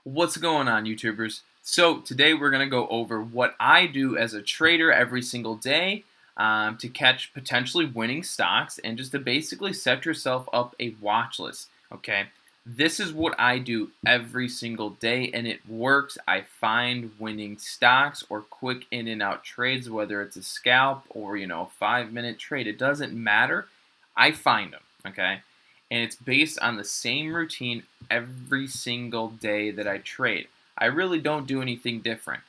What's going on, YouTubers? So today we're going to go over what I do as a trader every single day to catch potentially winning stocks and just to basically set yourself up a watch list. Okay, this is what I do every single day and it works. I find winning stocks or quick in and out trades, whether it's a scalp or a 5-minute trade. It doesn't matter. I find them. Okay, and it's based on the same routine every single day that I trade. I really don't do anything different.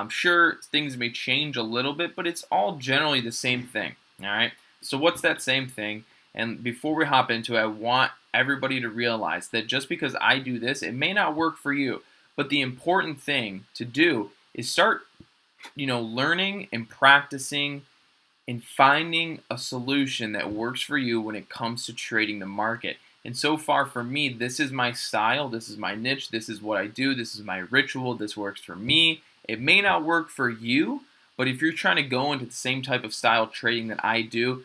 Sure, things may change a little bit, but it's all generally the same thing. All right. So what's that same thing? And before we hop into it, I want everybody to realize that just because I do this, it may not work for you. But the important thing to do is start, learning and practicing and finding a solution that works for you when it comes to trading the market. And so far for me, this is my style, this is my niche, this is what I do, this is my ritual, this works for me. It may not work for you, but if you're trying to go into the same type of style trading that I do,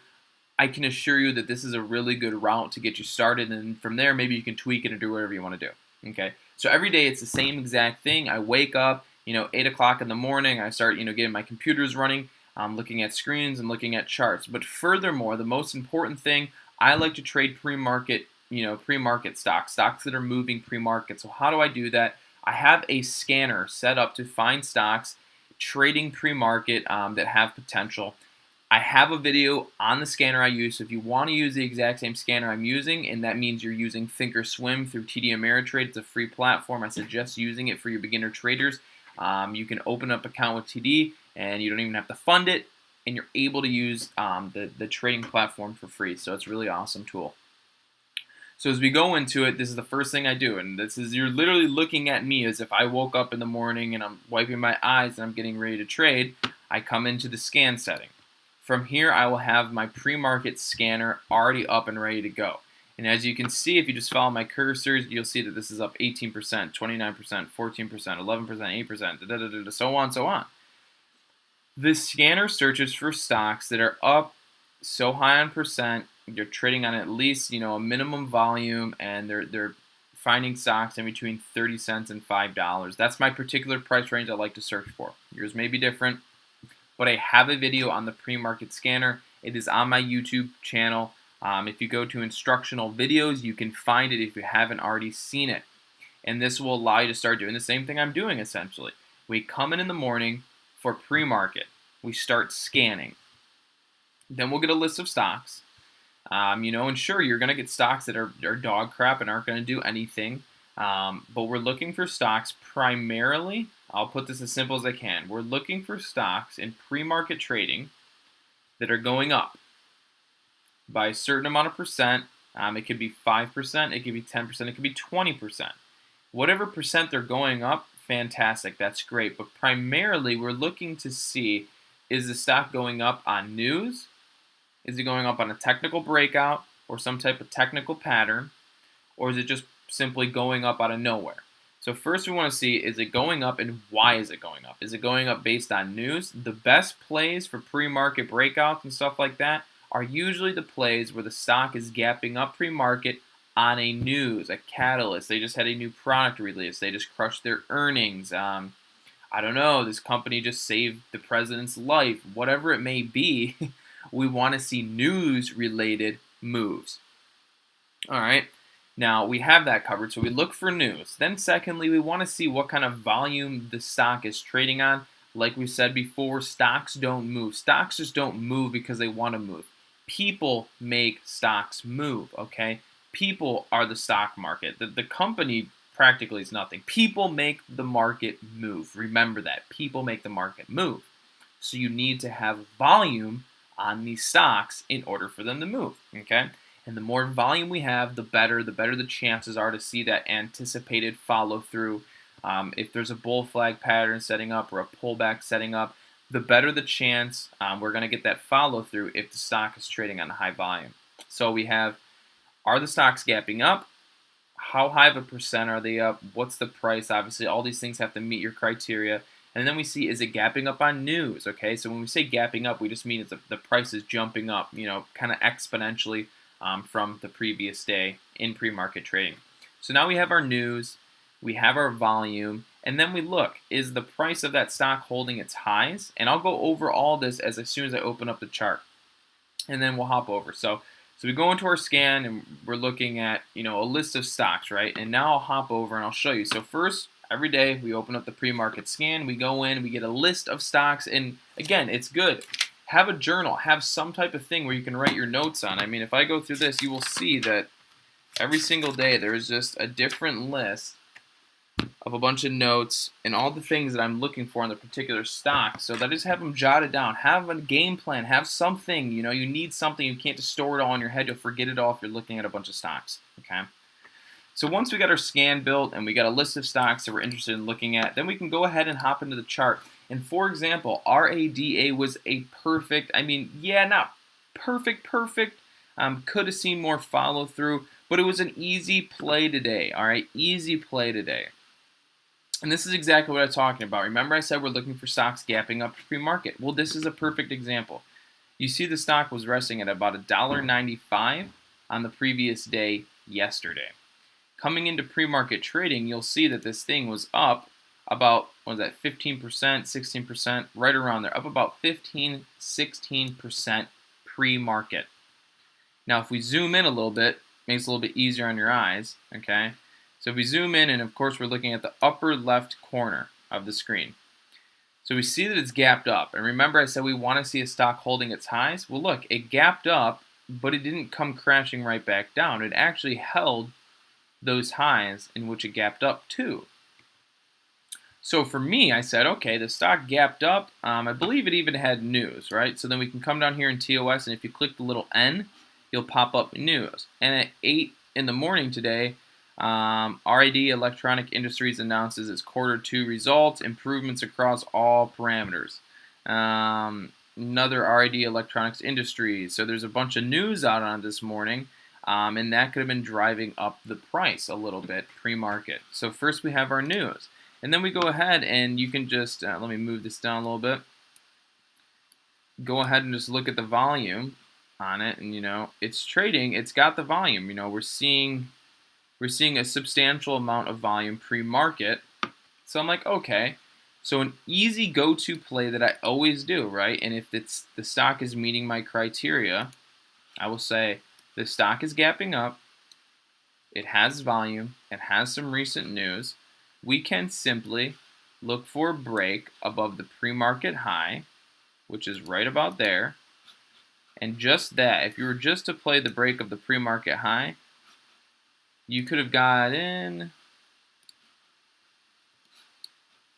I can assure you that this is a really good route to get you started, and from there maybe you can tweak it and do whatever you want to do. Okay, so every day it's the same exact thing. I wake up, 8 o'clock in the morning. I start, getting my computers running. I'm looking at screens and looking at charts. But furthermore, the most important thing, I like to trade pre-market, pre-market stocks that are moving pre-market. So how do I do that? I have a scanner set up to find stocks trading pre-market that have potential. I have a video on the scanner I use, so if you want to use the exact same scanner I'm using, and that means you're using Thinkorswim through TD Ameritrade, it's a free platform. I suggest using it for your beginner traders. You can open up an account with TD, and you don't even have to fund it, and you're able to use the trading platform for free. So it's a really awesome tool. So as we go into it, this is the first thing I do, and this is you're literally looking at me as if I woke up in the morning and I'm wiping my eyes and I'm getting ready to trade. I come into the scan setting. From here, I will have my pre-market scanner already up and ready to go. And as you can see, if you just follow my cursors, you'll see that this is up 18%, 29%, 14%, 11%, 8%, so on, so on. The scanner searches for stocks that are up so high on percent, you're trading on at least, a minimum volume, and they're finding stocks in between 30 cents and $5. That's my particular price range I like to search for. Yours may be different, but I have a video on the pre-market scanner. It is on my YouTube channel. If you go to instructional videos, you can find it if you haven't already seen it. And this will allow you to start doing the same thing I'm doing essentially. We come in the morning for pre-market. We start scanning. Then we'll get a list of stocks. And sure, you're going to get stocks that are dog crap and aren't going to do anything. But we're looking for stocks primarily. I'll put this as simple as I can. We're looking for stocks in pre-market trading that are going up by a certain amount of percent. It could be 5%, it could be 10%, it could be 20%. Whatever percent they're going up, fantastic, that's great. But primarily, we're looking to see, is the stock going up on news? Is it going up on a technical breakout or some type of technical pattern? Or is it just simply going up out of nowhere? So first we want to see, is it going up and why is it going up? Is it going up based on news? The best plays for pre-market breakouts and stuff like that are usually the plays where the stock is gapping up pre-market on a news, a catalyst. They just had a new product release. They just crushed their earnings. I don't know, this company just saved the president's life. Whatever it may be, we want to see news-related moves. All right. Now, we have that covered, so we look for news. Then secondly, we want to see what kind of volume the stock is trading on. Like we said before, stocks don't move. Stocks just don't move because they want to move. People make stocks move, okay? People are the stock market. The company practically is nothing. People make the market move. Remember that. People make the market move. So you need to have volume on these stocks in order for them to move, okay? And the more volume we have, the better the chances are to see that anticipated follow through. If there's a bull flag pattern setting up or a pullback setting up, the better the chance we're going to get that follow through if the stock is trading on a high volume. So we have, are the stocks gapping up? How high of a percent are they up? What's the price? Obviously, all these things have to meet your criteria. And then we see, is it gapping up on news? Okay, so when we say gapping up, we just mean the price is jumping up, kind of exponentially from the previous day in pre-market trading. So now we have our news. we have our volume, and then we look, is the price of that stock holding its highs? And I'll go over all this as soon as I open up the chart, and then we'll hop over. So we go into our scan and we're looking at, a list of stocks, right? And now I'll hop over and I'll show you. So first, every day we open up the pre-market scan, we go in, we get a list of stocks, and again, it's good. Have a journal, have some type of thing where you can write your notes on. I mean, if I go through this, you will see that every single day there is just a different list of a bunch of notes and all the things that I'm looking for in the particular stock. So that I just have them jotted down. Have a game plan. Have something. You need something. You can't just store it all in your head. You'll forget it all if you're looking at a bunch of stocks. Okay. So once we got our scan built and we got a list of stocks that we're interested in looking at, then we can go ahead and hop into the chart. And for example, RADA was a perfect, not perfect. Could have seen more follow through, but it was an easy play today. All right, easy play today. And this is exactly what I'm talking about. Remember I said we're looking for stocks gapping up pre-market. Well, this is a perfect example. You see the stock was resting at about $1.95 on the previous day yesterday. Coming into pre-market trading, you'll see that this thing was up about, 15%, 16%, right around there, up about 15, 16% pre-market. Now, if we zoom in a little bit, it makes it a little bit easier on your eyes, okay? So if we zoom in, and of course we're looking at the upper left corner of the screen. So we see that it's gapped up. And remember I said we want to see a stock holding its highs? Well, look, it gapped up, but it didn't come crashing right back down. It actually held those highs in which it gapped up to. So for me, I said, okay, the stock gapped up. I believe it even had news, right? So then we can come down here in TOS, and if you click the little N, you'll pop up news. And at 8 in the morning today, RAD Electronic Industries announces its Q2 results, improvements across all parameters. Another RAD Electronics Industries. So there's a bunch of news out on it this morning, and that could have been driving up the price a little bit pre-market. So first we have our news, and then we go ahead and you can just let me move this down a little bit. Go ahead and just look at the volume on it, and it's trading. It's got the volume. We're seeing a substantial amount of volume pre-market. So I'm like, okay. So an easy go-to play that I always do, right? And if the stock is meeting my criteria, I will say the stock is gapping up. It has volume. It has some recent news. We can simply look for a break above the pre-market high, which is right about there. And just that, if you were just to play the break of the pre-market high, you could have got in.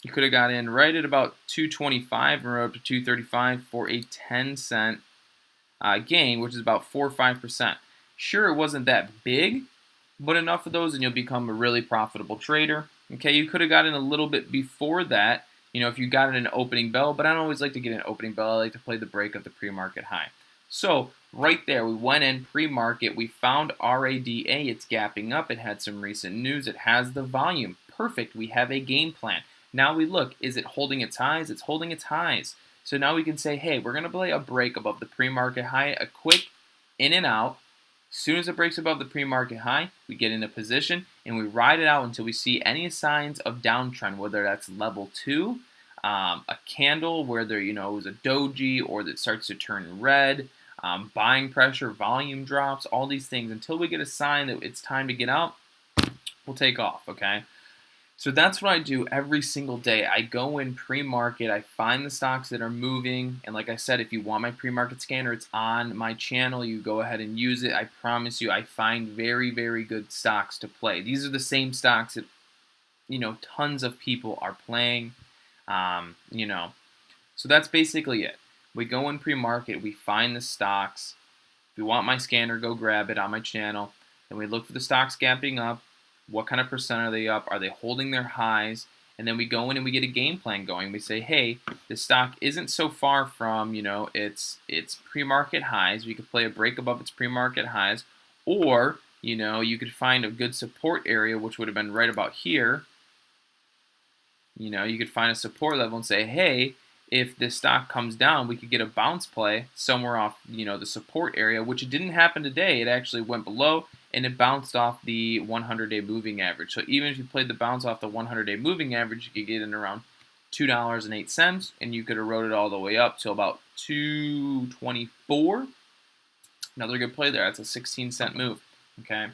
You could have got in right at about 225 and rode up to 235 for a 10-cent gain, which is about 4 or 5%. Sure, it wasn't that big, but enough of those and you'll become a really profitable trader. Okay, you could have got in a little bit before that, if you got in an opening bell, but I don't always like to get an opening bell. I like to play the break of the pre-market high. So right there, we went in pre-market. We found RADA. It's gapping up. It had some recent news. It has the volume. Perfect. We have a game plan. Now we look. Is it holding its highs? It's holding its highs. So now we can say, hey, we're going to play a break above the pre-market high, a quick in and out. As soon as it breaks above the pre-market high, we get in a position and we ride it out until we see any signs of downtrend, whether that's level 2, a candle where there, it was a doji, or that starts to turn red, buying pressure, volume drops, all these things. Until we get a sign that it's time to get out, we'll take off, okay? So that's what I do every single day. I go in pre-market, I find the stocks that are moving, and like I said, if you want my pre-market scanner, it's on my channel. You go ahead and use it. I promise you, I find very, very good stocks to play. These are the same stocks that, tons of people are playing, So that's basically it. We go in pre-market, we find the stocks. If you want my scanner, go grab it on my channel. Then we look for the stocks gapping up. What kind of percent are they up? Are they holding their highs? And then we go in and we get a game plan going. We say, hey, the stock isn't so far from, its pre-market highs. We could play a break above its pre-market highs. Or, you could find a good support area, which would have been right about here. You could find a support level and say, hey, if this stock comes down, we could get a bounce play somewhere off, the support area, which it didn't happen today. It actually went below and it bounced off the 100-day moving average. So even if you played the bounce off the 100-day moving average, you could get in around $2.08, and you could erode it all the way up to about 224. Another good play there. That's a 16-cent move. Okay.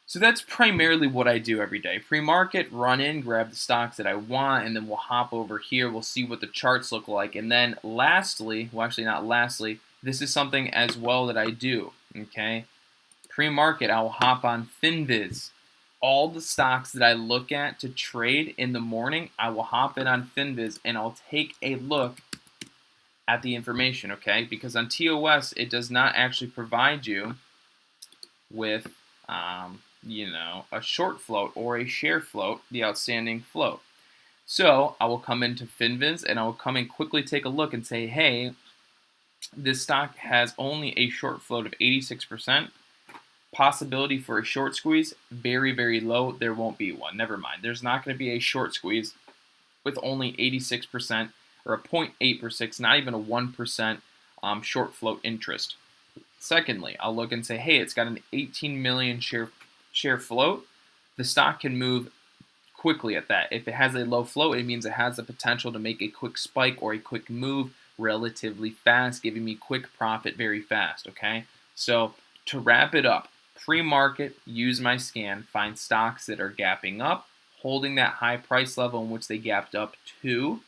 So that's primarily what I do every day. Pre-market, run in, grab the stocks that I want, and then we'll hop over here. We'll see what the charts look like. And then lastly, well, actually not lastly, this is something as well that I do. Okay. Pre-market, I will hop on FinViz. All the stocks that I look at to trade in the morning, I will hop in on FinViz and I'll take a look at the information, okay? Because on TOS, it does not actually provide you with, a short float or a share float, the outstanding float. So I will come into FinViz and I will come and quickly take a look and say, hey, this stock has only a short float of 86%. Possibility for a short squeeze, very, very low. There won't be one. Never mind. There's not going to be a short squeeze with only 86% or a 0.8%, not even a 1% short float interest. Secondly, I'll look and say, hey, it's got an 18 million share float. The stock can move quickly at that. If it has a low float, it means it has the potential to make a quick spike or a quick move relatively fast, giving me quick profit very fast, okay? So to wrap it up, pre-market, use my scan, find stocks that are gapping up, holding that high price level in which they gapped up to.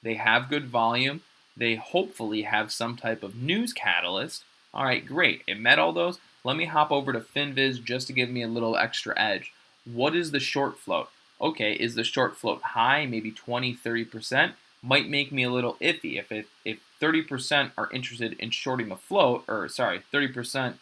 They have good volume. They hopefully have some type of news catalyst. All right, great. It met all those. Let me hop over to FinViz just to give me a little extra edge. What is the short float? Okay, is the short float high, maybe 20, 30%? Might make me a little iffy. If 30% are interested in shorting the float, 30%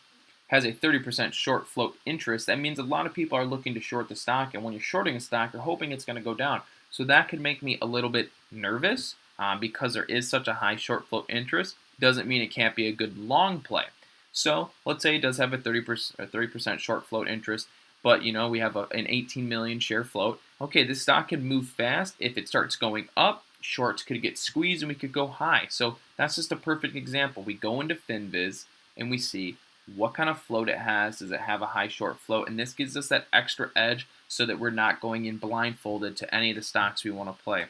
has a 30% short float interest, that means a lot of people are looking to short the stock, and when you're shorting a stock, you're hoping it's going to go down. So that could make me a little bit nervous because there is such a high short float interest. Doesn't mean it can't be a good long play. So let's say it does have a 30% short float interest, but we have an 18 million share float. Okay, this stock can move fast. If it starts going up, shorts could get squeezed and we could go high. So that's just a perfect example. We go into FinViz and we see what kind of float it has. Does it have a high short float? And this gives us that extra edge so that we're not going in blindfolded to any of the stocks we want to play.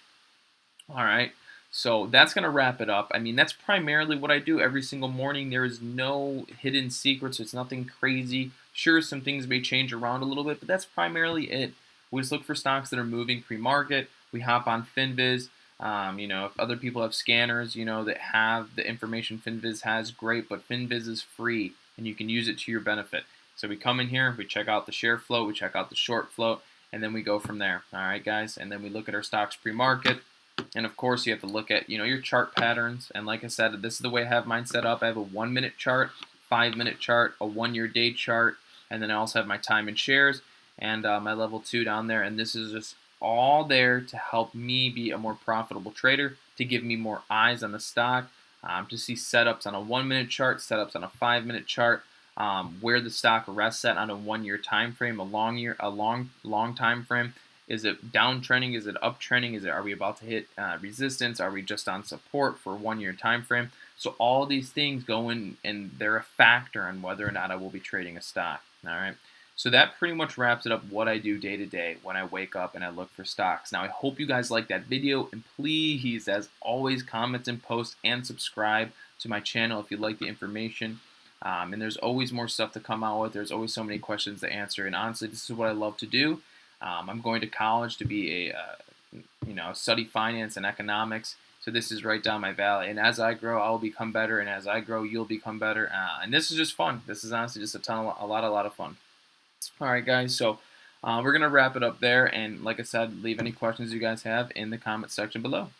All right, so that's going to wrap it up. I mean, that's primarily what I do every single morning. There is no hidden secrets. It's nothing crazy. Sure, some things may change around a little bit, but that's primarily it. We just look for stocks that are moving pre-market. We hop on FinViz. If other people have scanners, that have the information FinViz has, great, but FinViz is free and you can use it to your benefit. So we come in here, we check out the share float, we check out the short float, and then we go from there. All right, guys, and then we look at our stocks pre-market. And of course, you have to look at your chart patterns. And like I said, this is the way I have mine set up. I have a 1-minute chart, 5-minute chart, a 1-year day chart, and then I also have my time and shares and my level 2 down there. And this is just all there to help me be a more profitable trader, to give me more eyes on the stock, to see setups on a 1-minute chart, setups on a 5-minute chart, where the stock rests at on a 1-year time frame, a long time frame. Is it downtrending? Is it uptrending? Are we about to hit resistance? Are we just on support for a 1-year time frame? So all of these things go in, and they're a factor on whether or not I will be trading a stock. All right. So that pretty much wraps it up what I do day to day when I wake up and I look for stocks. Now, I hope you guys liked that video, and please, as always, comment and post and subscribe to my channel if you like the information. And there's always more stuff to come out with. There's always so many questions to answer, and honestly, this is what I love to do. I'm going to college to be study finance and economics. So this is right down my valley. And as I grow, I'll become better. And as I grow, you'll become better. And this is just fun. This is honestly just a lot of fun. All right, guys. So we're going to wrap it up there. And like I said, leave any questions you guys have in the comment section below.